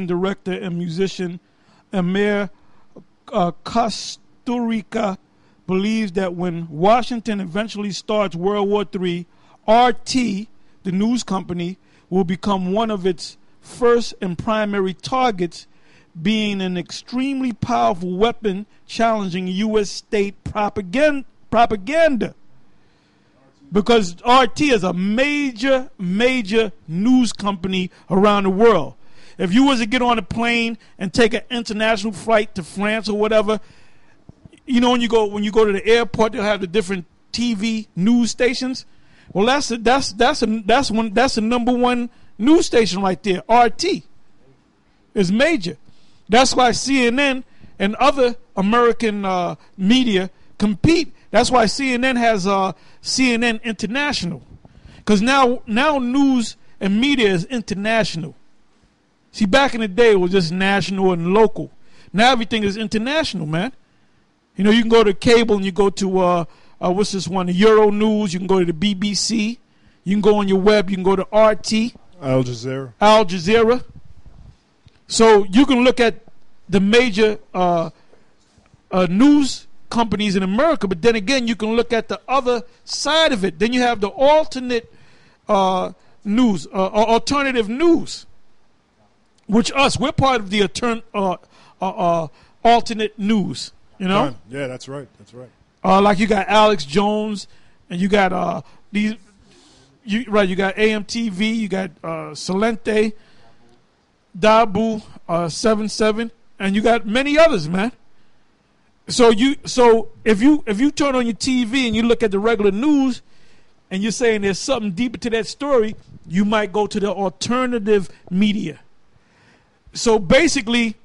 director and musician Amir Kusturica believes that when Washington eventually starts World War III, RT, the news company, will become one of its first and primary targets, being an extremely powerful weapon challenging U.S. state propaganda. Because RT is a major news company around the world. If you was to get on a plane and take an international flight to France or whatever, you know, when you go to the airport, they'll have the different TV news stations. Well, that's the number one news station right there. RT is major. That's why CNN and other American media compete. That's why CNN has CNN International, because now news and media is international. See, back in the day, it was just national and local. Now everything is international, man. You know, you can go to cable and you go to, what's this one, the Euro News. You can go to the BBC. You can go on your web. You can go to RT. Al Jazeera. Al Jazeera. So you can look at the major news companies in America, but then again, you can look at the other side of it. Then you have the alternate news, alternative news. Which we're part of the alternate news, you know? Yeah, that's right. That's right. Like you got Alex Jones, and you got you got AMTV, you got Salente, Dabu, 77, and you got many others, man. So if you turn on your TV and you look at the regular news, and you're saying there's something deeper to that story, you might go to the alternative media. So basically,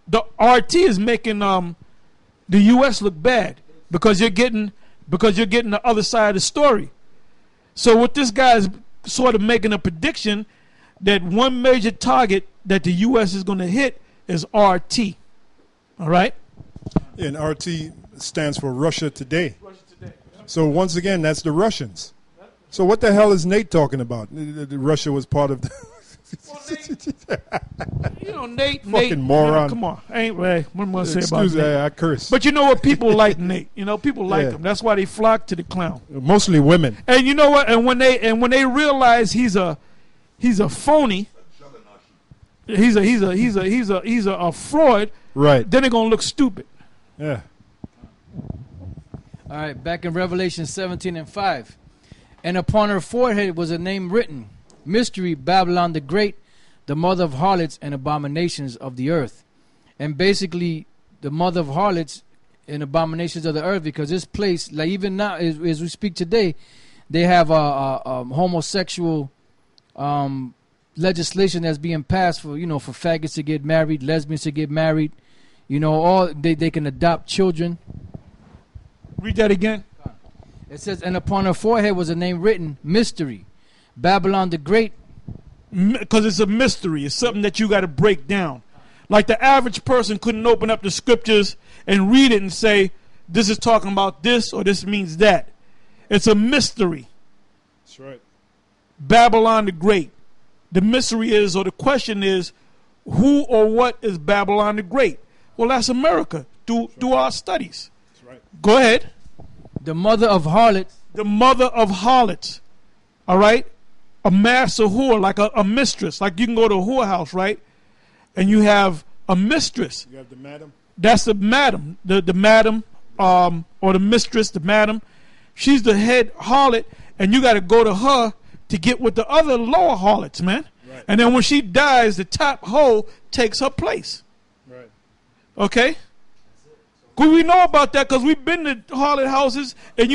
the RT is making the U.S. look bad because you're getting the other side of the story. So what this guy is sort of making a prediction that one major target that the U.S. is going to hit is RT. All right? And RT stands for Russia Today. Russia Today. So once again, that's the Russians. So what the hell is Nate talking about? Russia was part of the... Well, Nate, fucking moron. Come on, what am I say about Excuse me, Nate? I curse. But you know what? People like Nate. You know, people like him. That's why they flock to the clown. Mostly women. And you know what? And when they realize he's a phony, he's a fraud. Right. Then they're gonna look stupid. Yeah. All right. Back in Revelation 17:5, and upon her forehead was a name written. Mystery, Babylon the Great, the mother of harlots and abominations of the earth. And basically, the mother of harlots and abominations of the earth, because this place, like even now, as we speak today, they have a homosexual legislation that's being passed for, for faggots to get married, lesbians to get married, all they can adopt children. Read that again. It says, and upon her forehead was a name written, Mystery, Babylon the Great. Because it's a mystery. It's something that you got to break down. Like the average person couldn't open up the scriptures and read it and say, this is talking about this or this means that. It's a mystery. That's right. Babylon the Great. The mystery is, or the question is, who or what is Babylon the Great? Well, that's America through our studies. That's right. Go ahead. The mother of harlots. The mother of harlots. All right? A master whore, like a mistress. Like you can go to a whorehouse, right? And you have a mistress. You have the madam. That's the madam. The madam, or the mistress, the madam. She's the head harlot, and you got to go to her to get with the other lower harlots, man. Right. And then when she dies, the top hoe takes her place. Right. Okay? Cause we know about that because we've been to harlot houses, and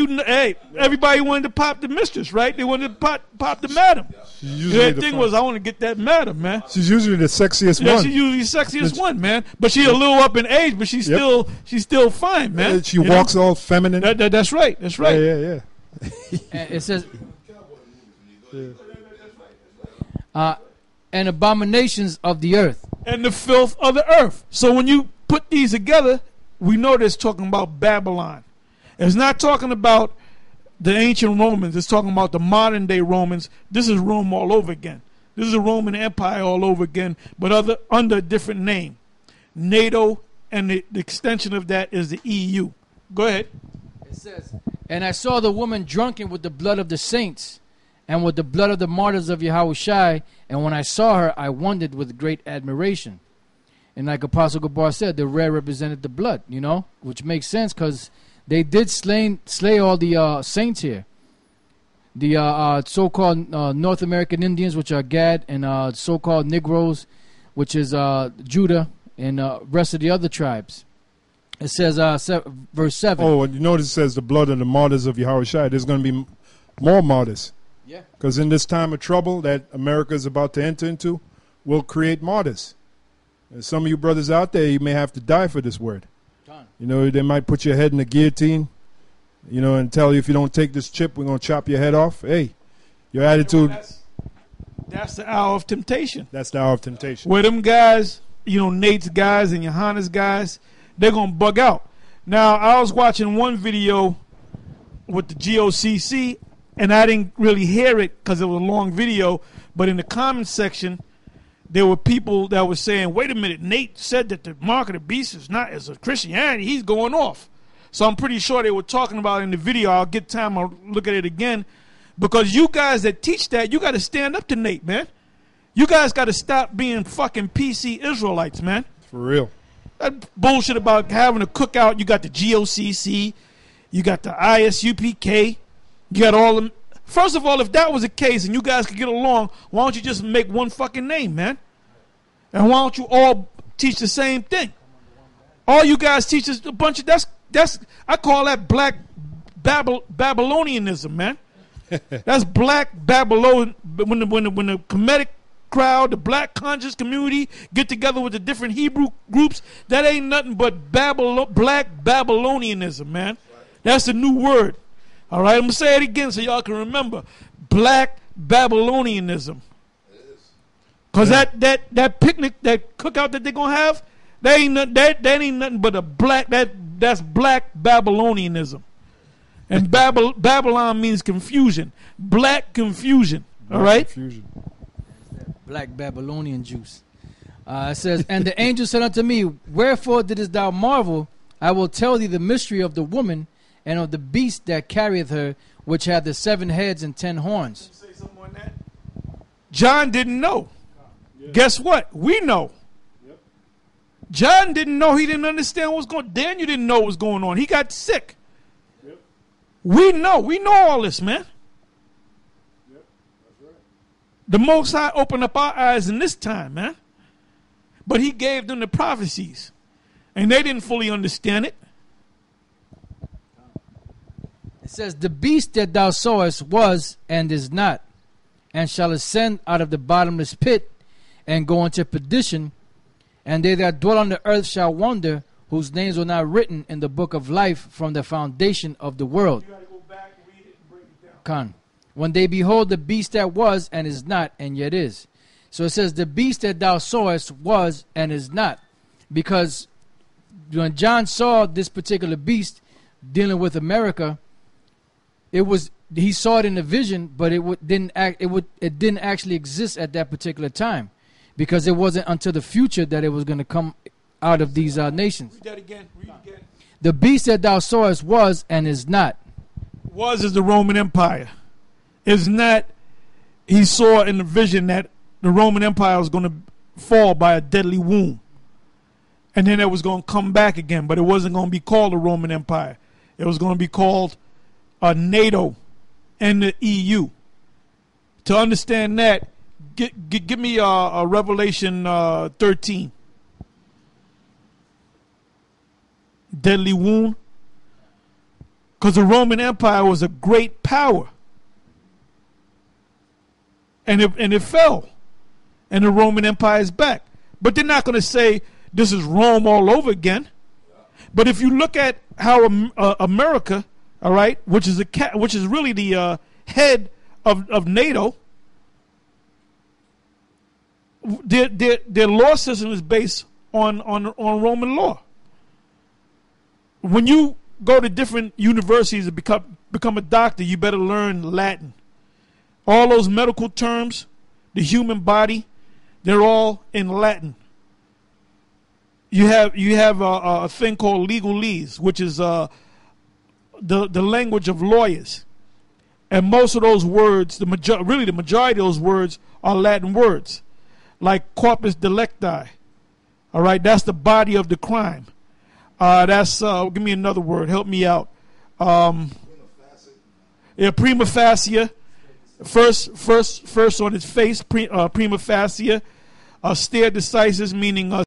everybody wanted to pop the mistress, right? They wanted to pop the madam. The thing was, I want to get that madam, man. She's usually the sexiest one. Yeah, she's usually the sexiest one, man. But she's a little up in age, but she's still fine, man. She walks all feminine. That's right. That's right. Yeah. And it says, and abominations of the earth. And the filth of the earth. So when you put these together, we know that it's talking about Babylon. It's not talking about the ancient Romans. It's talking about the modern day Romans. This is Rome all over again. This is a Roman Empire all over again, but under a different name. NATO, and the extension of that is the EU. Go ahead. It says, and I saw the woman drunken with the blood of the saints and with the blood of the martyrs of Yahushua. And when I saw her, I wondered with great admiration. And like Apostle Gabar said, the red represented the blood, you know, which makes sense because they did slay all the saints here. The so-called North American Indians, which are Gad, and so-called Negroes, which is Judah, and rest of the other tribes. It says, verse 7. Oh, and you notice it says the blood of the martyrs of Yahushua. There's going to be more martyrs. Yeah. Because in this time of trouble that America is about to enter into, we'll create martyrs. And some of you brothers out there, you may have to die for this word. Done. You know, they might put your head in the guillotine, you know, and tell you if you don't take this chip, we're going to chop your head off. Hey, your attitude. That's the hour of temptation. That's the hour of temptation. Where them guys, you know, Nate's guys and Johanna's guys, they're going to bug out. Now, I was watching one video with the GOCC, and I didn't really hear it because it was a long video, but in the comment section, there were people that were saying, wait a minute, Nate said that the mark of the beast is not as a Christianity. He's going off. So I'm pretty sure they were talking about it in the video. I'll get time, I'll look at it again. Because you guys that teach that, you got to stand up to Nate, man. You guys got to stop being fucking PC Israelites, man. For real. That bullshit about having a cookout. You got the GOCC. You got the ISUPK. You got all them. First of all, if that was the case and you guys could get along, why don't you just make one fucking name, man? And why don't you all teach the same thing? All you guys teach is a bunch of, that's I call that black Babylonianism, man. That's black Babylon. When the Kemetic crowd, the black conscious community get together with the different Hebrew groups, that ain't nothing but black Babylonianism, man. That's the new word. All right, I'm going to say it again so y'all can remember. Black Babylonianism. Because that picnic, that cookout that they're going to have, that ain't nothing but that's black Babylonianism. And Babylon means confusion. Black confusion. All right? Confusion. Black Babylonian juice. It says, and the angel said unto me, wherefore didst thou marvel? I will tell thee the mystery of the woman and of the beast that carrieth her, which hath the 7 heads and 10 horns. Say something on that. John didn't know. Yeah. Guess what? We know. Yep. John didn't know. He didn't understand what was going on. Daniel didn't know what was going on. He got sick. Yep. We know. We know all this, man. Yep. That's right. The Most High opened up our eyes in this time, man. But he gave them the prophecies. And they didn't fully understand it. It says, the beast that thou sawest was and is not, and shall ascend out of the bottomless pit and go into perdition, and they that dwell on the earth shall wonder, whose names were not written in the book of life from the foundation of the world. You got to go back, read it, and break it down. Con. When they behold the beast that was and is not and yet is. So it says, the beast that thou sawest was and is not. Because when John saw this particular beast dealing with America, he saw it in a vision, but it didn't actually exist at that particular time, because it wasn't until the future that it was going to come out of these nations. Read that again. Read again. The beast that thou sawest was and is not. Was is the Roman Empire. Is not. He saw in the vision that the Roman Empire was going to fall by a deadly wound, and then it was going to come back again, but it wasn't going to be called the Roman Empire. It was going to be called NATO and the EU. To understand that, give me a Revelation 13. Deadly wound. Because the Roman Empire was a great power. And it fell. And the Roman Empire is back. But they're not going to say this is Rome all over again. But if you look at how America, all right, which is really the head of NATO, their law system is based on Roman law. When you go to different universities to become a doctor, you better learn Latin. All those medical terms, the human body, they're all in Latin. You have a thing called legalese, which is the language of lawyers. And most of those words, really the majority of those words are Latin words, like corpus delicti. All right, that's the body of the crime. That's give me another word. Help me out. Prima facie. First on its face, prima facie. Stare decisis, meaning